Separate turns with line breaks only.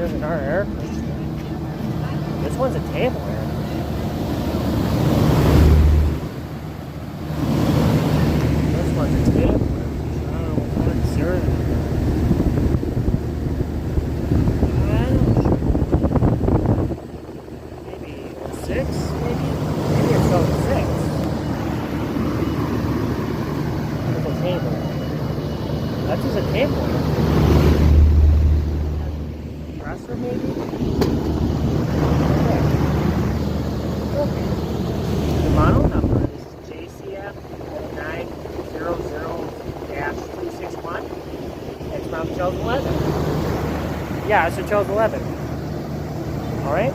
bigger than our air conditioner. This one's a table air. This one's a table air. I don't know what kind of syrup. Maybe a 6, maybe? Maybe it's called a 6. Little table. That's just a table air. Dresser, maybe? Okay. The model number is JCF 900-261. It's from Charles 11. Yeah, it's a Charles 11. Alright?